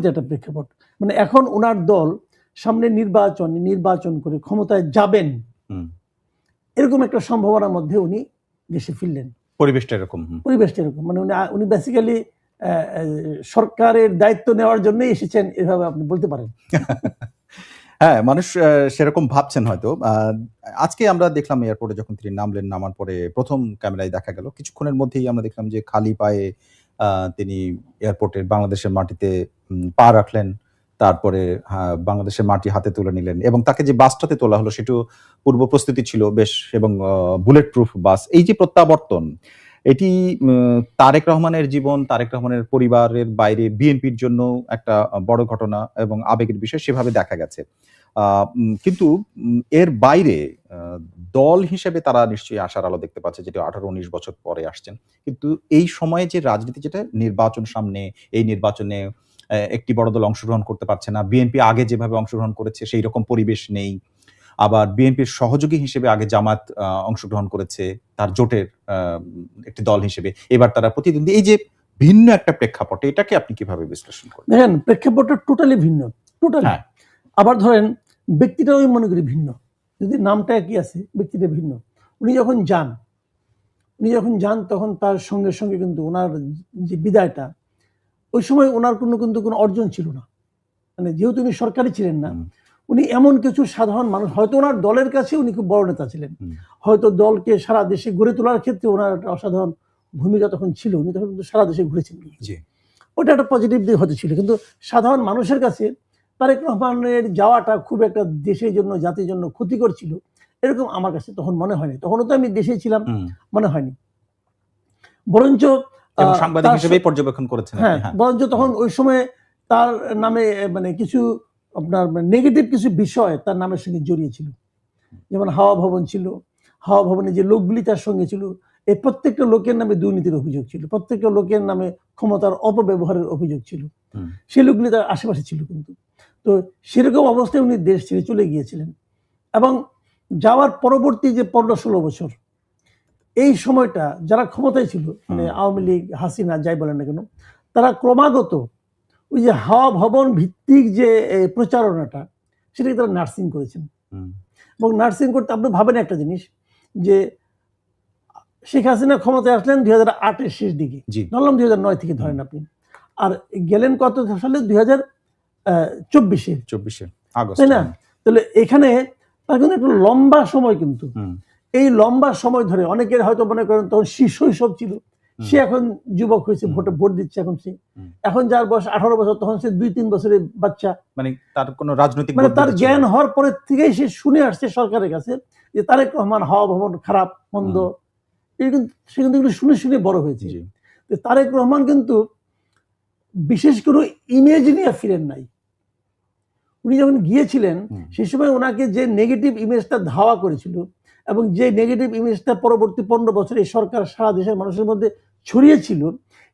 একটা প্রেক্ষাপট, মানে এখন ওনার দল সামনে নির্বাচন করে ক্ষমতায় যাবেন, এরকম একটা সম্ভাবনার মধ্যে উনি দেশে ফিরলেন। পরিবেশটা এরকম, মানে উনি বেসিক্যালি সরকারের দায়িত্ব নেওয়ার জন্যই এসেছেন, এভাবে আপনি বলতে পারেন। হ্যাঁ, মানুষ সেরকম ভাবছেন হয়তো। আজকে আমরা দেখলাম এয়ারপোর্টে যখন তিনি নামার পরে প্রথম ক্যামেরায় দেখা গেল, কিছুক্ষণের মধ্যেই আমরা দেখলাম যে খালি পায়ে তিনি এয়ারপোর্টের বাংলাদেশের মাটিতে পা রাখলেন। তারপরে বাংলাদেশের মাটি হাতে তুলে নিলেন এবং তাকে যে বাসটাতে তোলা হলো সেটাও পূর্ব প্রস্তুতি ছিল বেশ, এবং বুলেট প্রুফ বাস। এই যে প্রত্যাবর্তন, এটি তারেক রহমানের জীবন, তারেক রহমানের পরিবারের বাইরে বিএনপির জন্য একটা বড় ঘটনা এবং আবেগের বিষয় সেভাবে দেখা গেছে। কিন্তু এর বাইরে দল হিসেবে তারা নিশ্চয়ই আশার আলো দেখতে পাচ্ছে, যেটা 18-19 বছর পরে আসছেন। কিন্তু এই সময়ে যে রাজনীতি, যেটা নির্বাচন সামনে, এই নির্বাচনে একটি বড় দল অংশগ্রহণ করতে পারছে না, বিএনপি আগে যেভাবে অংশগ্রহণ করেছে সেই রকম পরিবেশ নেই। আবার বিএনপির সহযোগী হিসেবে আগে জামাত অংশগ্রহণ করেছে তার জোটের একটি দল হিসেবে, এবার তারা প্রতিদ্বন্দ্বী। এই যে ভিন্ন একটা প্রেক্ষাপটে, এটাকে আপনি কিভাবে বিশ্লেষণ করেন? দেখেন, প্রেক্ষাপটটা টোটালি ভিন্ন, টোটালি। আবার ধরেন ব্যক্তিটাও আমি মনে করি ভিন্ন, যদি নামটা একই আছে ব্যক্তিটা ভিন্ন। উনি যখন যান তখন তার সঙ্গে সঙ্গে কিন্তু ওনার যে বিদায়টা, ওই সময় ওনার কিন্তু কোনো অর্জন ছিল না, মানে যেহেতু উনি সরকারি ছিলেন না, উনি এমন কিছু সাধারণ মানুষ, হয়তো ওনার দলের কাছে উনি খুব বড় নেতা ছিলেন, হয়তো দলকে সারা দেশে গড়ে তোলার ক্ষেত্রে ওনার একটা অসাধারণ ভূমিকা তখন ছিল, উনি তখন কিন্তু সারা দেশে ঘুরেছিলেন, ওটা একটা পজিটিভ দিক হতে ছিল। কিন্তু সাধারণ মানুষের কাছে তারেক রহমানের যাওয়াটা খুব একটা দেশের জন্য, জাতির জন্য ক্ষতিকর ছিল, এরকম আমার কাছে তখন মনে হয়নি। তখনও তো আমি দেশে ছিলাম, মনে হয়নি। বরঞ্চ সাংবাদিক হিসেবে পর্যবেক্ষণ করেছেন। হ্যাঁ, বরঞ্চ তখন ওই সময় তার নামে মানে কিছু আপনার নেগেটিভ কিছু বিষয় তার নামের সঙ্গে জড়িয়ে ছিল, যেমন হাওয়া ভবন ছিল, হাওয়া ভবনে যে লোকগুলি তার সঙ্গে ছিল, এই প্রত্যেকটা লোকের নামে দুর্নীতির অভিযোগ ছিল, প্রত্যেকটা লোকের নামে ক্ষমতার অপব্যবহারের অভিযোগ ছিল, সেই লোকগুলি তার আশেপাশে ছিল। কিন্তু তো সেরকম অবস্থায় উনি দেশ ছেড়ে চলে গিয়েছিলেন, এবং যাওয়ার পরবর্তী যে 15-16 বছর, এই সময়টা যারা ক্ষমতায় ছিল, মানে আওয়ামী লীগ, হাসিনা, যাই বলেন না কেন, তারা ক্রমাগত ওই যে হাওয়া ভবন ভিত্তিক যে প্রচারণাটা, সেটাকে তারা নার্সিং করেছেন। এবং নার্সিং করতে আপনি ভাবেন একটা জিনিস, যে শেখ হাসিনা ক্ষমতায় আসলেন 2008-এর শেষ দিকে, ধরলাম 2009 থেকে ধরেন আপনি, আর গেলেন কত সালে? 2024-এ আগস্ট, তাই না? তাহলে এখানে তার কিন্তু একটা লম্বা সময়, কিন্তু এই লম্বা সময় ধরে অনেকের হয়তো মনে করেন তখন শৈশব ছিল, সে এখন যুবক হয়েছে, ভোট দিচ্ছে, এখন যার বয়স 18 বছর, তখন সে 2-3 বছরের বাচ্চা, মানে তার কোনো রাজনৈতিক, মানে তার জ্ঞান হওয়ার পরে থেকেই সে শুনে আসছে সরকারের কাছে যে তারেক রহমান হাওয়া ভবন খারাপ মন্দ, সে কিন্তু শুনে শুনে বড় হয়েছে। তারেক রহমান কিন্তু বিশেষ করে ইমেজ নিয়ে ফিরেন নাই। উনি যখন গিয়েছিলেন সেই সময় ওনাকে যে নেগেটিভ ইমেজটা ধাওয়া করেছিল, এবং যে নেগেটিভ ইমেজটা পরবর্তী 15 বছরে সরকার সারা দেশের মানুষের মধ্যে ছড়িয়েছিল,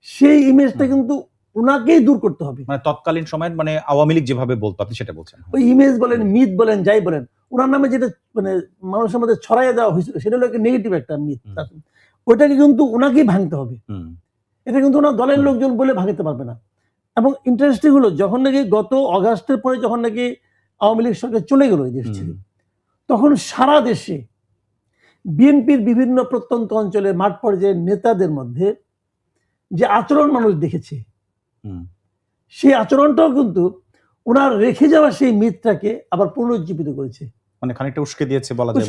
সেই ইমেজটা কিন্তু ওনাকেই দূর করতে হবে। মানে তৎকালীন সময়, মানে আওয়ামী লীগ যেভাবে বলতো, আপনি সেটা বলছেন, ওই ইমেজ বলেন, মিথ বলেন, যাই বলেন, ওনার নামে যেটা মানে মানুষের মধ্যে ছড়াইয়ে দেওয়া হয়েছিল, সেটা হলো একটা নেগেটিভ একটা মিথ, ওইটাকে কিন্তু ওনাকেই ভাঙতে হবে। এটা কিন্তু ওনার দলের লোকজন বলে ভাঙতে পারবে না। এবং ইন্টারেস্টিং হলো, যখন নাকি গত অগাস্টের পরে যখন নাকি আওয়ামী লীগ সরকার চলে গেল এই দেশ ছেড়ে, তখন সারা দেশে বিএনপির বিভিন্ন প্রত্যন্ত অঞ্চলে মাঠ পর্যায়ের নেতাদের মধ্যে যে আচরণ মানুষ দেখেছে, সেই আচরণটাও কিন্তু ওনার রেখে যাওয়া সেই মিথটাকে আবার পুনরুজ্জীবিত করেছে, মানে খানিকটা উস্কে দিয়েছে বলা যায়।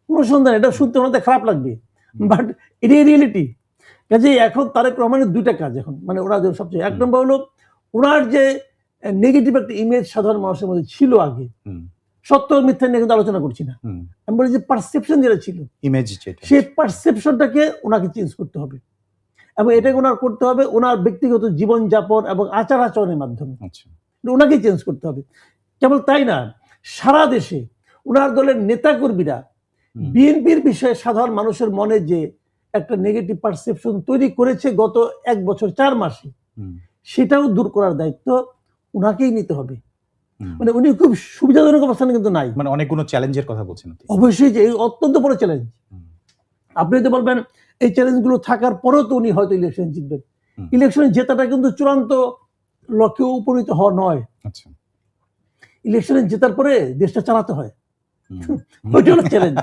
কোনো সন্দেহ, এটা শুনতে ওনাদের খারাপ লাগবে, বাট এটাই রিয়েলিটি। কাজে এখন তারেক রহমানের দুইটা কাজ এখন, মানে ওরা সবচেয়ে, এক নম্বর হলো ওনার যে নেগেটিভ একটা ইমেজ সাধারণ মানুষের মধ্যে ছিল আগে, সত্য মিথ্যা নিয়ে কিন্তু আলোচনা করছি না, আমি বলি যে পারসেপশন যেটা ছিল, ইমেজ, সেই পারসেপশনটাকে ওনাকে চেঞ্জ করতে হবে, এবং এটাকে ওনার করতে হবে ওনার ব্যক্তিগত জীবনযাপন এবং আচার আচরণের মাধ্যমে, ওনাকে চেঞ্জ করতে হবে। কেবল তাই না, সারা দেশে ওনার দলের নেতাকর্মীরা বিএনপির বিষয়ে সাধারণ মানুষের মনে যে একটা নেগেটিভ পারসেপশন তৈরি করেছে গত 1 বছর 4 মাসে, সেটাও দূর করার দায়িত্ব ওনাকেই নিতে হবে। মানে উনি খুব সুবিধাজনক অবস্থানে কিন্তু নাই, মানে অনেকগুলো চ্যালেঞ্জের কথা বলছেন। অবশ্যই যে এই অত্যন্ত বড় চ্যালেঞ্জ। আপনি তো বলবেন এই চ্যালেঞ্জগুলো থাকার পরেও তো উনি হয়তো ইলেকশন জিতবেন, ইলেকশনে জেতাটা কিন্তু চূড়ান্ত লক্ষ্যে উপনীত হওয়া নয়, আচ্ছা। ইলেকশনে জেতার পরে দেশটা চালাতে হয়। হুম। ওইটা হলো চ্যালেঞ্জ,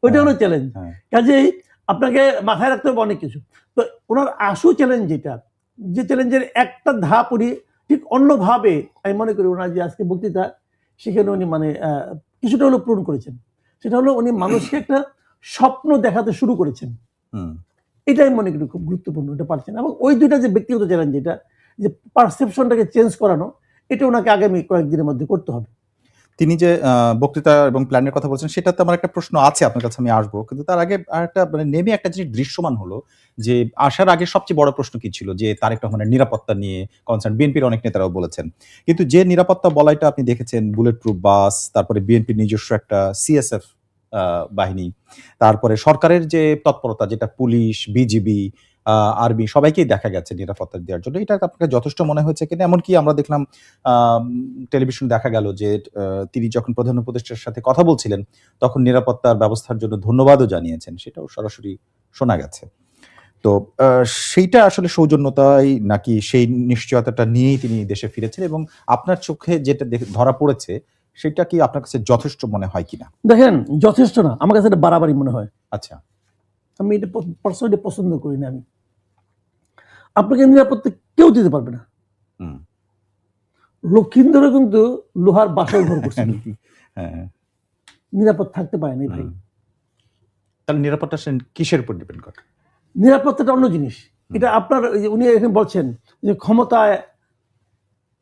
ওইটা হলো চ্যালেঞ্জ। হ্যাঁ, কাজেই আপনাকে মাথায় রাখতে হবে অনেক কিছু। তো ওনার আশু চ্যালেঞ্জ যেটা, যে চ্যালেঞ্জের একটা ধাপ উনি ঠিক অন্যভাবে, আমি মনে করি ওনার যে আজকে বক্তৃতা, সেখানে উনি মানে কিছুটা হলো পূরণ করেছেন। সেটা হলো উনি মানুষকে একটা স্বপ্ন দেখাতে শুরু করেছেন। হুম। এটাই মনে করি খুব গুরুত্বপূর্ণ, এটা পারছেন। এবং ওই দুইটা যে ব্যক্তিগত চ্যালেঞ্জ, যেটা যে পারসেপশনটাকে চেঞ্জ করানো, এটা ওনাকে আগামী কয়েকদিনের মধ্যে করতে হবে। তিনি যে বক্তৃতা এবং প্ল্যানের কথা বলছেন, সেটাতে আমার একটা প্রশ্ন আছে, আপনার কাছে আমি আসবো। কিন্তু তার আগে আরেকটা মানে নেমে একটা জিনিস দৃশ্যমান হলো যে, আসার আগে সবচেয়ে বড় প্রশ্ন কি ছিল? যে তারেক রহমানের নিরাপত্তা নিয়ে কনসার্ন। বিএনপির অনেক নেতারাও বলেছেন। কিন্তু যে নিরাপত্তা বলাইটা আপনি দেখেছেন, বুলেট প্রুফ বাস, তারপরে বিএনপির নিজস্ব একটা সিএসএফ বাহিনী, তারপরে সরকারের যে তৎপরতা, যেটা পুলিশ, বিজিবি, আর্মি সবাইকেই দেখা গেছে নিরাপত্তা দেওয়ার জন্য। এটা আপনাকে যথেষ্ট মনে হয়েছে কিনা? এমনকি আমরা দেখলাম টেলিভিশনে দেখা গেল যে তিনি যখন প্রধান উপদেষ্টার সাথে কথা বলছিলেন, তখন নিরাপত্তার ব্যবস্থার জন্য ধন্যবাদও জানিয়েছেন। সেটাও সরাসরি শোনা গেছে। তো সেইটা আসলে সৌজন্যতাই, নাকি সেই নিশ্চয়তাটা নিয়েই তিনি দেশে ফিরেছেন? এবং আপনার চোখে যেটা ধরা পড়েছে, সেটা কি আপনার কাছে যথেষ্ট মনে হয় কিনা? দেখেন, যথেষ্ট না, আমার কাছে এটা বাড়াবাড়ি মনে হয়। আচ্ছা। আমি এটা পার্সোনালি পছন্দ করি না। আমি, আপনাকে নিরাপত্তা কেউ দিতে পারবে না। হুম। লক্ষিন্দরে কিন্তু লোহার বাসর ঘর করছিল, হ্যাঁ। নিরাপদ থাকতে পারে না ভাই। তাহলে নিরাপত্তা কিসের উপর ডিপেন্ড করে? নিরাপত্তাটা অন্য জিনিস। এটা আপনার, উনি এখানে বলছেন যে ক্ষমতায়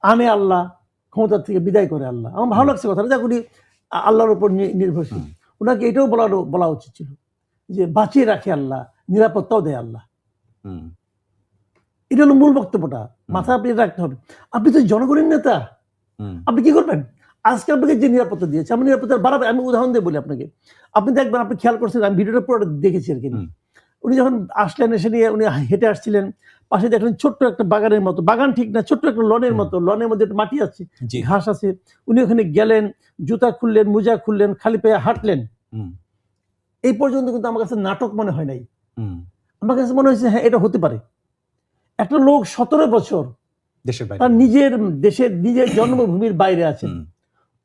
আনে আল্লাহ, ক্ষমতা থেকে বিদায় করে আল্লাহ। আমার ভালো লাগছে কথাটা, যাক উনি আল্লাহর উপর নির্ভরশীল। ওনাকে এটাও বলা উচিত ছিল যে বাঁচিয়ে রাখে আল্লাহ, নিরাপত্তাও দেয় আল্লাহ। এটা হলো মূল বক্তব্যটা, মাথায় আপনি রাখতে হবে। আপনি তো জনগণের নেতা, আপনি কি করবেন? আজকে আপনাকে যে নিরাপত্তা দিয়েছে, আমি নিরাপত্তা বাড়াবে। আমি উদাহরণ দিয়ে বলি আপনাকে, আপনি দেখবেন, আপনি খেয়াল করছেন, আমি ভিডিওটা পুরো দেখেছি আর কি। উনি যখন আসলেন, এসে নিয়ে উনি হেঁটে আসছিলেন, পাশে দেখলেন ছোট্ট একটা বাগানের মতো, বাগান ঠিক না, ছোট্ট একটা লনের মতো, লনের মধ্যে একটা মাটি আছে, ঘাস আছে। উনি ওখানে গেলেন, জুতা খুললেন, মোজা খুললেন, খালি পায়ে হাঁটলেন। এই পর্যন্ত কিন্তু আমার কাছে নাটক মনে হয় নাই। আমার কাছে মনে হয়েছে হ্যাঁ, এটা হতে পারে। একটা লোক 17 বছর তার নিজের দেশের, নিজের জন্মভূমির বাইরে আছেন।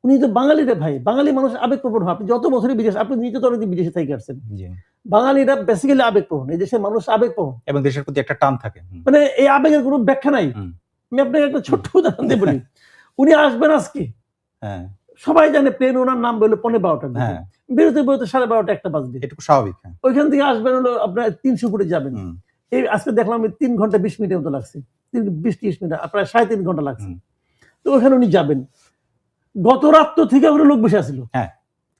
উনি তো বাঙালিরা ভাই, বাঙালি মানুষ আবেগপ্রবণ হয়। আপনি যত বছরই বিদেশ, আপনি নিজে তো অনেকদিন বিদেশে থেকে আসছেন, বাঙালিরা বেসিক্যালি আবেগপ্রবণ। এই দেশের মানুষ আবেগপ্রবণ এবং দেশের প্রতি একটা টান থাকে, মানে এই আবেগের কোনো ব্যাখ্যা নাই। আমি আপনাকে একটা ছোট্ট উদাহরণ দিয়ে বলি। উনি আসবেন আজকে, সবাই জানে প্লেন ওনার নাম বললো 12:15টার দিকে, বেরোতে বেরোতে 12:30 একটা বাজবে, এটুকু স্বাভাবিক। ওইখান থেকে আসবেন হলো আপনার 300 ফুটে যাবেন। এই আজকে দেখলাম 3 ঘন্টা 20 মিনিটের মতো লাগছে, 20-30 মিনিট, প্রায় 3.5 ঘন্টা লাগছে। তো ওখানে উনি যাবেন, গত রাত তো থেকে ওখানে লোক বসে আছিল,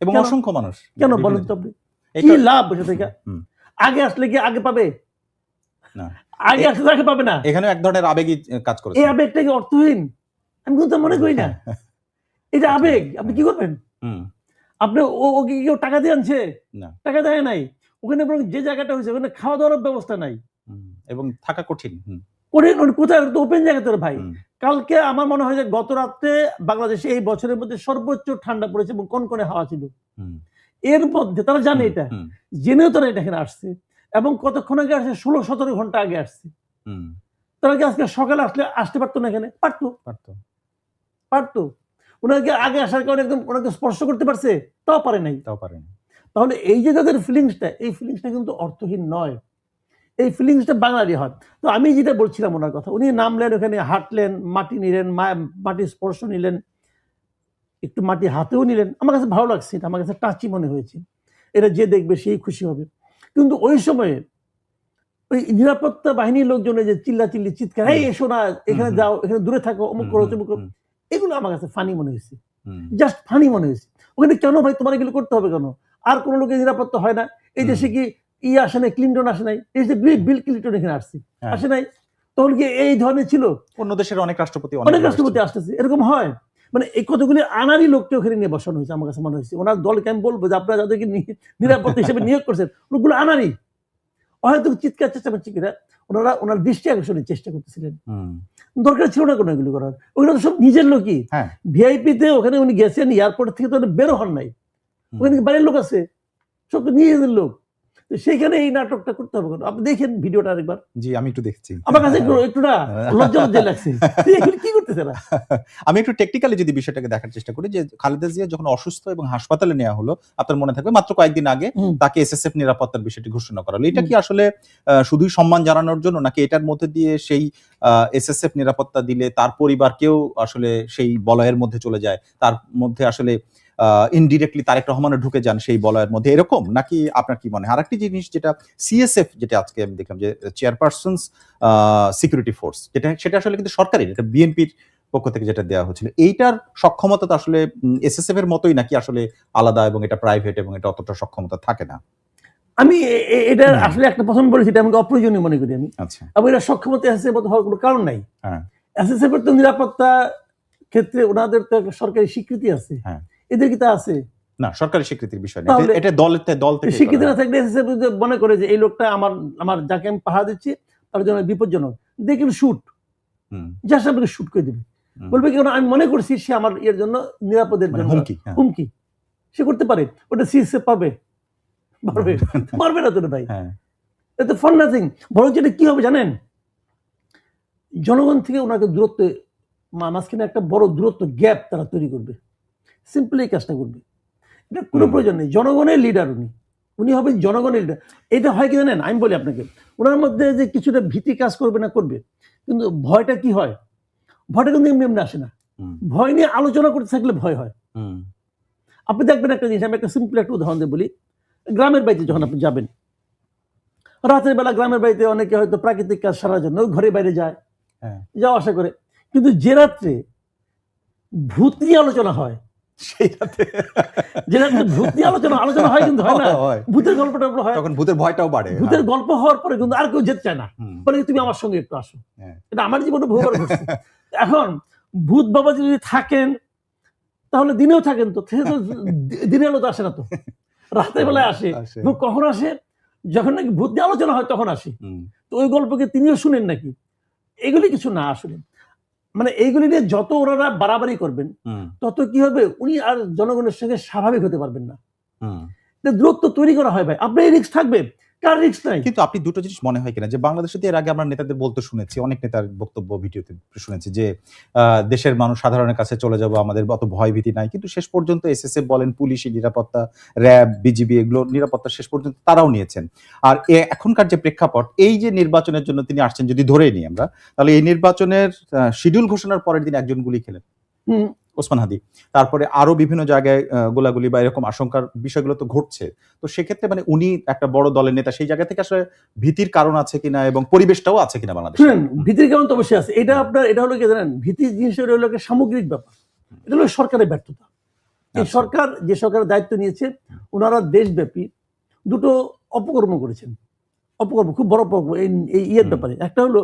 এবং অসংখ্য মানুষ। কেন বলেন তো আপনি, কি লাভ বসে থেকে? আগে আসলে কি আগে পাবে? না, আগে আসলে আগে পাবে না। এখানে এক ধরনের আবেগই কাজ করে। এই আবেগটা কি অর্থহীন? আমি কিন্তু মনে করি না এটা আবেগ। আপনি কি করবেন? আপনি ওকে কেউ টাকা দিয়ে আনছে? টাকা দেয় নাই। ওখানে বরং যে জায়গাটা হয়েছে, ওখানে খাওয়া দাওয়ার ব্যবস্থা নাই এবং থাকা কঠিন। কোথায়? ওপেন জায়গাতে ভাই। কালকে আমার মনে হয় যে গত রাত্রে বাংলাদেশে এই বছরের মধ্যে সর্বোচ্চ ঠান্ডা পড়েছে এবং কনকনে হাওয়া ছিল। এর মধ্যে তারা জানে, এটা জেনেও তারা এটা এখানে আসছে, এবং কতক্ষণ আগে আসছে, 16-17 ঘন্টা আগে আসছে। তারা কি আজকে সকালে আসতে পারতো না? এখানে পারতো। ওনাকে আগে আসার কারণে একদম ওনাকে স্পর্শ করতে পারছে, তাও পারে নাই। তাহলে এই যে তাদের ফিলিংসটা, এই ফিলিংসটা কিন্তু অর্থহীন নয়, এই ফিলিংসটা বাঙালি হয়। তো আমি যেটা বলছিলাম ওনার কথা, উনি নামলেন, ওখানে হাঁটলেন, মাটি নিলেন, মাটির স্পর্শ নিলেন, একটু মাটি হাতেও নিলেন। আমার কাছে ভালো লাগছে, এটা আমার কাছে টাচি মনে হয়েছে। এটা যে দেখবে সেই খুশি হবে। কিন্তু ওই সময়ে ওই নিরাপত্তা বাহিনীর লোকজনের যে চিল্লাচিল্লি, চিৎকার, এই এসো না, এখানে যাও, এখানে দূরে থাকো, অমুক করো, তমুক করো, এগুলো আমার কাছে ফানি মনে হয়েছে, জাস্ট ফানি মনে হয়েছে। ওখানে কেন ভাই তোমার এগুলো করতে হবে কেন? আর কোন লোকের নিরাপত্তা হয় না? এই দেশে কি আসে নাই, ক্লিনটন আসে নাই? এই যে বিল ক্লিনটন এখানে আসছে, আসে নাই? তখন কি এই ধরনের ছিল? অন্য দেশের অনেক রাষ্ট্রপতি আসতেছে, এরকম হয়। মানে এই কতগুলি আনারই লোককে ওখানে নিয়ে বসানো হয়েছে। আমার কাছে মনে হয়েছে ওনার দলকে আমি বলবো যে আপনারা যাদেরকে নিরাপত্তা হিসেবে নিয়োগ করছেন, ওগুলো আনারই। হয়তো চিৎকার চেষ্টা ওনার দৃষ্টি আকর্ষণের চেষ্টা করতেছিলেন, দরকার ছিল না কোনো এগুলো করার। ওগুলো তো সব নিজের লোকই। ভিআইপিতে ওখানে উনি গেছেন, এয়ারপোর্ট থেকে তো বেরো হন নাই, ওখানে বাড়ির লোক আছে, সব তো নিজেদের লোক। তো সেইখানে এই নাটকটা করতে হবে কেন? আপনি দেখেন ভিডিওটা আরেকবার। জি, আমি একটু দেখছি। আমার কাছে একটু না লজ্জা লাগছে। এগুলো কি করতেছে না? আমি একটু টেকনিক্যালি যদি বিষয়টাকে দেখার চেষ্টা করি যে খালেদা জিয়া যখন অসুস্থ এবং হাসপাতালে নেওয়া হলো, আপনার মনে থাকবে মাত্র কয়েকদিন আগে তাকে এসএসএফ নিরাপত্তার বিষয়টি ঘোষণা করা হলো। এটা কি আসলে শুধুই সম্মান জানানোর জন্য, নাকি এটার মধ্যে দিয়ে সেই এসএসএফ নিরাপত্তা দিলে তার পরিবারকেও আসলে সেই বলয়ের মধ্যে চলে যায়, তার মধ্যে আসলে ইনডিরেক্টলি তারেক রহমানও ঢুকে যান সেই বলয়ের মধ্যে, এরকম নাকি আপনার কি মনে হয়? আরেকটি জিনিস যেটা সিএসএফ, যেটা আজকে আমি দেখলাম যে চেয়ারপারসনস সিকিউরিটি ফোর্স, সেটা আসলে কিন্তু সরকারি, এটা বিএনপির পক্ষ থেকে যেটা দেওয়া হচ্ছিল, এইটার সক্ষমতা তো আসলে এসএসএফ এর মতোই, নাকি আসলে আলাদা এবং এটা প্রাইভেট এবং এটা অতটা সক্ষমতা থাকে না? আমি এটা আসলে একটা প্রথম বলেছি, এটা আমাকে অপ্রয়োজনীয় মনে করি আমি। আচ্ছা, এবং এটা সক্ষমতা এসএসএফ মতো হওয়ার কোনো কারণ নাই। হ্যাঁ, এসএসএফ এর তো নিরাপত্তা ক্ষেত্রে ওনাদের তো একটা সরকারি স্বীকৃতি আছে, হ্যাঁ, এদের কি তা আছে? না, সরকারি স্বীকৃতির বিষয় না, তাহলে এটা দল থেকে স্বীকৃতি করা না হয়। থাকলে এসএসএফ যদি মনে করে যে এই লোকটা আমার যাকে আমি পাহারা দিচ্ছি তার জন্য বিপজ্জনক, they can shoot, hmm, just আপনাকে শুট করে দিবে। হুম। বলবে কি আমি মনে করছি সে আমার এর জন্য নিরাপদের মানে জন্য হুমকি, হ্যাঁ। হুমকি, সে করতে পারে। ওটা সিএসএফ পাবে? পারবে? পারবে না তো রে ভাই। হ্যাঁ, এটা ফর নাথিং। বরং এটা কি হবে জানেন, জনগণ থেকে ওনাকে দূরত্ব, মাঝখানে একটা বড় দূরত্ব, গ্যাপ তারা তৈরি করবে। সিম্পলি এই কাজটা করবে। এটা কোনো প্রয়োজন নেই। জনগণের লিডার উনি হবেন জনগণের লিডার। এটা হয় কি জানেন, আমি বলি আপনাকে, ওনার মধ্যে যে কিছুটা ভীতি কাজ করবে না করবে, কিন্তু ভয়টা কি হয়, ভয়টা কিন্তু এমনি এমনি আসে না। ভয় নিয়ে আলোচনা করতে থাকলে ভয় হয়। আপনি দেখবেন একটা জিনিস, আমি একটা সিম্পল একটা উদাহরণ দিয়ে বলি। গ্রামের বাড়িতে যখন আপনি যাবেন, রাতের বেলা গ্রামের বাড়িতে অনেকে হয়তো প্রাকৃতিক কাজ সারার জন্য ঘরে বাইরে যায়, যাওয়া আসা করে, কিন্তু যে রাত্রে ভূত নিয়ে আলোচনা হয়, সেই রাতে যে রাত্রে ভূত নিয়ে আলোচনা হয়, কিন্তু হয় না, ভূতের গল্পটা হয়, তখন ভূতের ভয়টাও বাড়ে। ভূতের গল্প হওয়ার পরে কিন্তু আর কেউ যেতে চায় না, বলে তুমি আমার সঙ্গে একটু আসো। এটা আমার জীবনে বহুবার ঘটছে। এখন ভূত বাবাজি যদি থাকেন তাহলে দিনেও থাকেন, তো দিনের আলো তো আসে না, তো রাতের বেলায় আসে। কখন আসে? যখন নাকি ভূত নিয়ে আলোচনা হয় তখন আসে। তো ওই গল্পকে তিনিও শুনেন নাকি? এগুলি কিছু না আসলে, মানে এইগুলি নিয়ে যত ওনারা বাড়াবাড়ি করবেন তত কি হবে, উনি আর জনগণের সঙ্গে স্বাভাবিক হতে পারবেন না। দূরত্ব তৈরি করা হয় ভাই, আপনার রিস্ক থাকবে, কার রিস্ক নাই। কিন্তু আপনি দুটো জিনিস মনে হয় কিনা যে বাংলাদেশে এর আগে আমরা নেতাদের বলতে শুনেছি, অনেক নেতার বক্তব্য ভিডিওতে শুনেছি যে দেশের মানুষ সাধারণের কাছে চলে যাব, আমাদের অত ভয় ভীতি নাই, কিন্তু শেষ পর্যন্ত এসএসএফ বলেন, পুলিশি নিরাপত্তা, র্যাব, বিজিবি, এগুলো নিরাপত্তা শেষ পর্যন্ত তারাও নিয়েছেন। আর এখনকার যে প্রেক্ষাপট, এই যে নির্বাচনের জন্য তিনি আসছেন, যদি ধরেই নিই আমরা, তাহলে এই নির্বাচনের শিডিউল ঘোষণার পরের দিন একজন গুলি খেলেন, ওসমান হাদি। তারপরে আরো বিভিন্ন জায়গায় গোলাগুলি বা এরকম আশঙ্কার বিষয়গুলো তো ঘটছে। তো সেক্ষেত্রে মানে উনি একটা বড় দলের নেতা, সেই জায়গা থেকে আসলে ভীতির কারণ আছে কিনা এবং পরিবেশটাও আছে কিনা বাংলাদেশে? শুনেন, ভীতির কারণ তো অবশ্যই আছে। এটা আপনার, এটা হলো কি জানেন, ভীতির জিনিসটা হলো একটা সামগ্রিক ব্যাপার। এটা হলো সরকারের ব্যর্থতা। এই সরকার, যে সরকারের দায়িত্ব নিয়েছে, ওনারা দেশব্যাপী দুটো অপকর্ম করেছেন। অপকর্ম, খুব বড় অপকর্ম এই ইয়ের ব্যাপারে। একটা হলো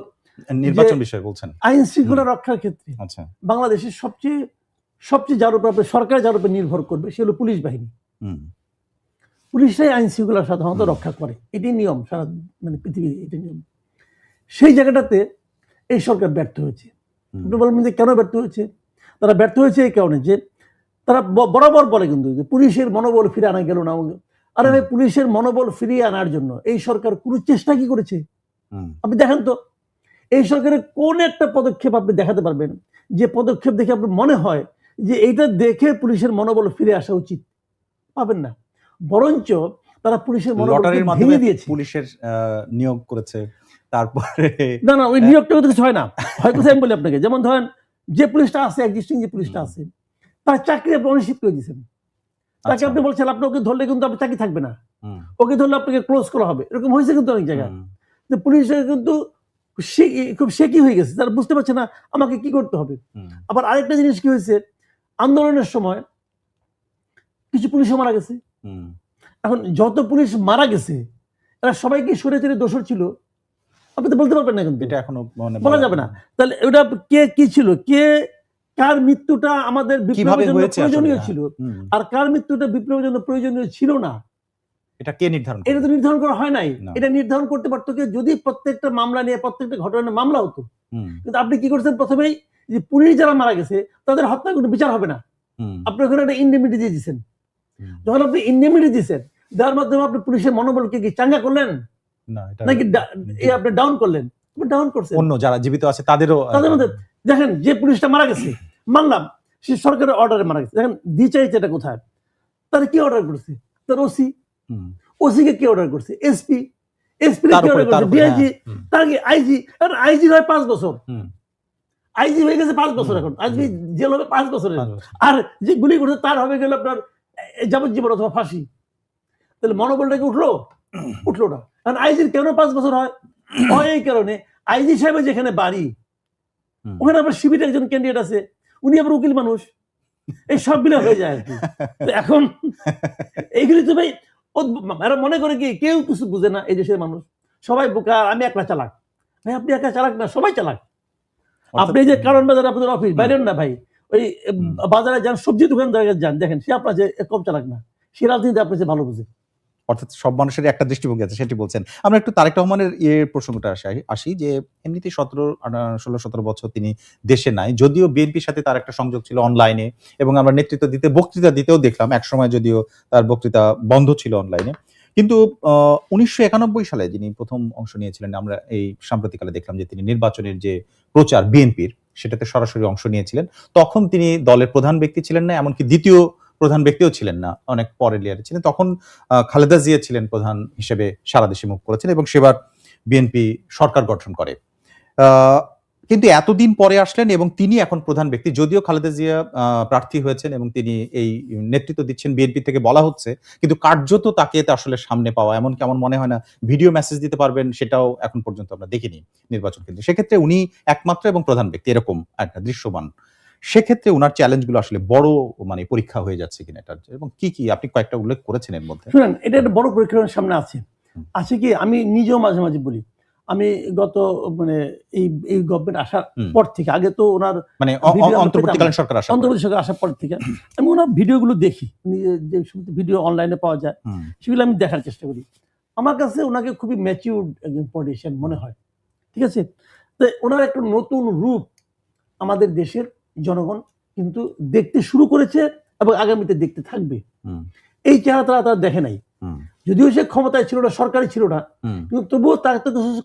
নির্বাচন বিষয়ে বলছেন, আইন শৃঙ্খলা রক্ষার ক্ষেত্রে আচ্ছা, বাংলাদেশের সবচেয়ে যার উপর সরকার যার উপর নির্ভর করবে সে হলো পুলিশ বাহিনী। পুলিশরাই আইন শৃঙ্খলা সাধারণত রক্ষা করে, এটি নিয়ম, সারা মানে পৃথিবীর এটি নিয়ম। সেই জায়গাটাতে এই সরকার ব্যর্থ হয়েছে। আপনি বলবেন যে কেন ব্যর্থ হয়েছে? তারা ব্যর্থ হয়েছে এই কারণে যে তারা বরাবর বলে কিন্তু যে পুলিশের মনোবল ফিরে আনা গেল না। আরে ভাই, পুলিশের মনোবল ফিরিয়ে আনার জন্য এই সরকার কোনো চেষ্টা কি করেছে? আপনি দেখেন তো, এই সরকারের কোন একটা পদক্ষেপ আপনি দেখাতে পারবেন যে পদক্ষেপ দেখে আপনার মনে হয় যে এইটা দেখে পুলিশের মনোবল ফিরে আসা উচিত? পাবেন না। বরঞ্চ তারা পুলিশের মনোবল ভেঙে দিয়েছে। পুলিশের নিয়োগ করেছে, তারপরে না, ওই নিয়োগটা তো কিছু হয় না। হয় কোথায় আমি বলি আপনাকে, যেমন ধরেন যে পুলিশটা আছে, এক্সিস্টিং যে পুলিশটা আছে, তার চাকরি আপনি অনিশ্চিত করে দিয়েছেন। তাকে আপনি বলছেন আপনি ওকে ধরলে কিন্তু আপনার চাকরি থাকবে না, ওকে ধরলে আপনাকে ক্লোজ করা হবে। এরকম হয়েছে কিন্তু অনেক জায়গায়। পুলিশের কিন্তু খুব শেকি হয়ে গেছে, তারা বুঝতে পারছে না আমাকে কি করতে হবে। আবার আরেকটা জিনিস কি হয়েছে, আন্দোলনের সময় কিছু পুলিশও মারা গেছে। এখন যত পুলিশ মারা গেছে এরা সবাই কি স্বৈরাচারী দোষর ছিল? আপনি তো বলতে পারবেন না, কিন্তু এটা এখনো বলা যাবে না। তাহলে ওটা কে কি ছিল, কার মৃত্যুটা আমাদের বিপ্লবের জন্য প্রয়োজনীয় ছিল আর কার মৃত্যুটা বিপ্লবের জন্য প্রয়োজনীয় ছিল না, এটা কে নির্ধারণ? এটা তো নির্ধারণ করা হয় নাই। এটা নির্ধারণ করতে পারতো কে, যদি প্রত্যেকটা মামলা নিয়ে প্রত্যেকটা ঘটনার মামলা হতো। কিন্তু আপনি কি করছেন, প্রথমেই যে পুলিশ যারা মারা গেছে তাদের হত্যা কোনো বিচার হবে না, আপনি ওখানে একটা ইন্ডেমনিটি দিয়ে দিচ্ছেন। যখন আপনি ইন্ডেমনিটি দিচ্ছেন, দেওয়ার মাধ্যমে আপনি পুলিশের মনোবলকে কি চাঙ্গা করলেন না, এটা নাকি আপনি ডাউন করলেন? ডাউন করছেন। অন্য যারা জীবিত আছে তাদেরও তাদের মধ্যে দেখেন যে পুলিশটা মারা গেছে, মানলাম সে সরকারের অর্ডারে মারা গেছে, দেখেন দ্বিচারিতা এটা কোথায়? তার কি অর্ডার করছে? তার ওসি, ওসিকে কি অর্ডার করছে? এসপি, এসপি কি অর্ডার করছে? ডিআইজি, তার কি আইজি? কারণ আইজি হয় 5 বছর, আইজি হয়ে গেছে 5 বছর, এখন আইজি জেল হবে 5 বছরের, আর যে গুলি করছে তার হবে গেল আপনার যাবজ্জীবন অথবা ফাঁসি। তাহলে মনোবলটাকে উঠলো? উঠলো না। কারণ আইজির কেন 5 বছর হয়? এই কারণে আইজি সাহেবের যেখানে বাড়ি, ওখানে আবার শিবিরের একজন ক্যান্ডিডেট আছে, উনি আবার উকিল মানুষ, এই সব মিলে হয়ে যায় আর কি। এখন এইগুলি তো ভাই এরা মনে করে কি কেউ কিছু বুঝে না, এই দেশের মানুষ সবাই বোকা, আমি একলা চালাক। ভাই আপনি একা চালাক না, সবাই চালাক। আপনি যে কারণ বাজার আপনাদের অফিস বাইরেন না ভাই, ওই বাজারে যান, সবজি দোকান যান, দেখেন সে আপনার যে কম চালাক না, সে রাজনীতি আপনার যে ভালো বুঝে। অর্থাৎ সব মানুষের একটা দৃষ্টিভঙ্গি আছে, সেটি বলছেন। আমরা একটু তারেক রহমানের প্রসঙ্গটা আসি যে এমনিতে 16-17 বছর তিনি দেশে নাই, যদিও বিএনপির সাথে তার একটা সংযোগ ছিল অনলাইনে, এবং আমরা নেতৃত্ব দিতে বক্তৃতা দিতেও দেখলাম, একসময় যদিও তার বক্তৃতা বন্ধ ছিল অনলাইনে। কিন্তু 1991 সালে যিনি প্রথম অংশ নিয়েছিলেন, আমরা এই সাম্প্রতিককালে দেখলাম যে তিনি নির্বাচনের যে প্রচার বিএনপির, সেটাতে সরাসরি অংশ নিয়েছিলেন। তখন তিনি দলের প্রধান ব্যক্তি ছিলেন না, এমনকি দ্বিতীয় প্রধান ব্যক্তিও ছিলেন না, অনেক পরের লেয়ারে ছিলেন। তখন খালেদা জিয়া ছিলেন প্রধান হিসেবে সারা দেশে মুখ করেছেন, এবং সেবার বিএনপি সরকার গঠন করে। কিন্তু এতদিন পরে আসলেন এবং তিনি এখন প্রধান ব্যক্তি, যদিও খালেদা জিয়া প্রার্থী হয়েছেন এবং তিনি এই নেতৃত্ব দিচ্ছেন বিএনপি থেকে বলা হচ্ছে, কিন্তু কার্যত তাকে আসলে সামনে পাওয়া এমন কেমন মনে হয় না, ভিডিও মেসেজ দিতে পারবেন সেটাও এখন পর্যন্ত আমরা দেখিনি নির্বাচন কেন্দ্রে। সেক্ষেত্রে উনি একমাত্র এবং প্রধান ব্যক্তি এরকম একটা দৃশ্যমান। সেক্ষেত্রে উনার চ্যালেঞ্জগুলো আসলে বড় মানে পরীক্ষা হয়ে যাচ্ছে কিনা এটার, এবং কি কি আপনি কয়েকটা উল্লেখ করেছেন এর মধ্যে। শুনেন, এটা একটা বড় পরীক্ষার সামনে আছে। আছে কি, আমি নিজেও মাঝে মাঝে বলি, আমি গত মানে এই গভর্নমেন্ট আসার পর থেকে, আগে তো ওনার মানে অন্তর্বর্তীকালীন সরকার আসার পর থেকে আমি ওনার ভিডিওগুলো দেখি, যে সমস্ত ভিডিও অনলাইনে পাওয়া যায় সেগুলো আমি দেখার চেষ্টা করি। আমার কাছে ওনাকে খুবই ম্যাচিউরড একজন পলিটিশিয়ান মনে হয়, ঠিক আছে? তো ওনার একটা নতুন রূপ আমাদের দেশের জনগণ কিন্তু দেখতে শুরু করেছে এবং আগামীতে দেখতে থাকবে। এই চেহারা তারা দেখে নাই, যদিও সে ক্ষমতায় ছিল না, সরকারি ছিল না, কিন্তু তবুও তার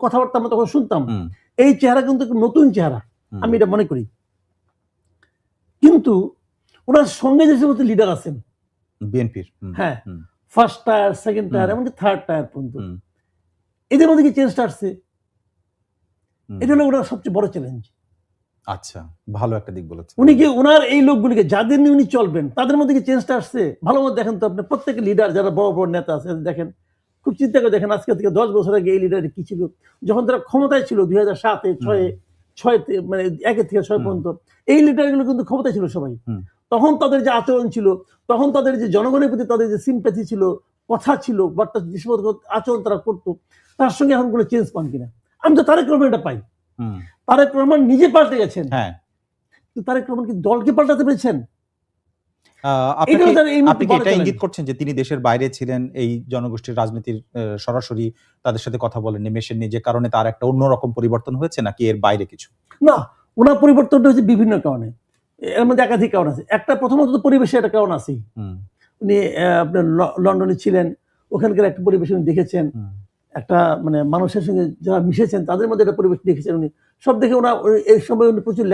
কথাবার্তা আমরা তখন শুনতাম। এই চেহারা কিন্তু নতুন চেহারা, আমি এটা মনে করি। কিন্তু ওনার সঙ্গে যে সমস্ত লিডার আছেন বিএনপির, হ্যাঁ, ফার্স্ট টায়ার, সেকেন্ড টায়ার, এমনকি থার্ড টায়ার পর্যন্ত, এদের মধ্যে কি চেঞ্জটা আসছে? এটা হলো ওনার সবচেয়ে বড় চ্যালেঞ্জ। আচ্ছা, ভালো একটা দিক বলেছেন। উনি কি ওনার এই লোকগুলিকে যাদের নিয়ে উনি চলবেন তাদের মধ্যে কি চেঞ্জটা আসছে? ভালো মতো দেখেন তো আপনি, প্রত্যেকের লিডার যারা বড় বড় নেতা আছে দেখেন, খুব চিন্তা করে দেখেন, আজকে থেকে 10 বছর আগে এই লিডার কি ছিল, যখন তারা ক্ষমতায় ছিল 2007-এ 6 মানে 1 থেকে 6 পর্যন্ত, এই লিডারগুলো কিন্তু ক্ষমতায় ছিল সবাই। তখন তাদের যে আচরণ ছিল, তখন তাদের যে জনগণের প্রতি তাদের যে সিম্প্যাথি ছিল, কথা ছিল, বাট যে সমস্ত আচরণ তারা করতো, তার সঙ্গে এখন কোনো চেঞ্জ পান কিনা? আমি তো তারেক রহমান এটা পাই। তারেক রহমান নিজে পাল্টে গেছেন, হ্যাঁ, তারেক রহমান কি দলকে পাল্টাতে পেরেছেন? আপনি কি এটা ইঙ্গিত করছেন যে তিনি দেশের বাইরে ছিলেন, এই জনগোষ্ঠীর রাজনীতির সরাসরি তাদের সাথে কথা বলেননি, মেশেননি, যে কারণে তার একটা অন্যরকম পরিবর্তন হয়েছে, নাকি এর বাইরে কিছু? না, ওনার পরিবর্তনটা হচ্ছে বিভিন্ন কারণে, এর মধ্যে একাধিক কারণ আছে। একটা, প্রথমত পরিবেশে একটা কারণ আছে। উনি আপনার লন্ডনে ছিলেন, ওখানকার একটা পরিবেশ উনি দেখেছেন, একটা মানে মানুষের সঙ্গে যারা মিশেছেন তাদের মধ্যে একটা পরিবেশ দেখেছেন উনি, সব দেখে ওনার এই সময় উনি প্রচুর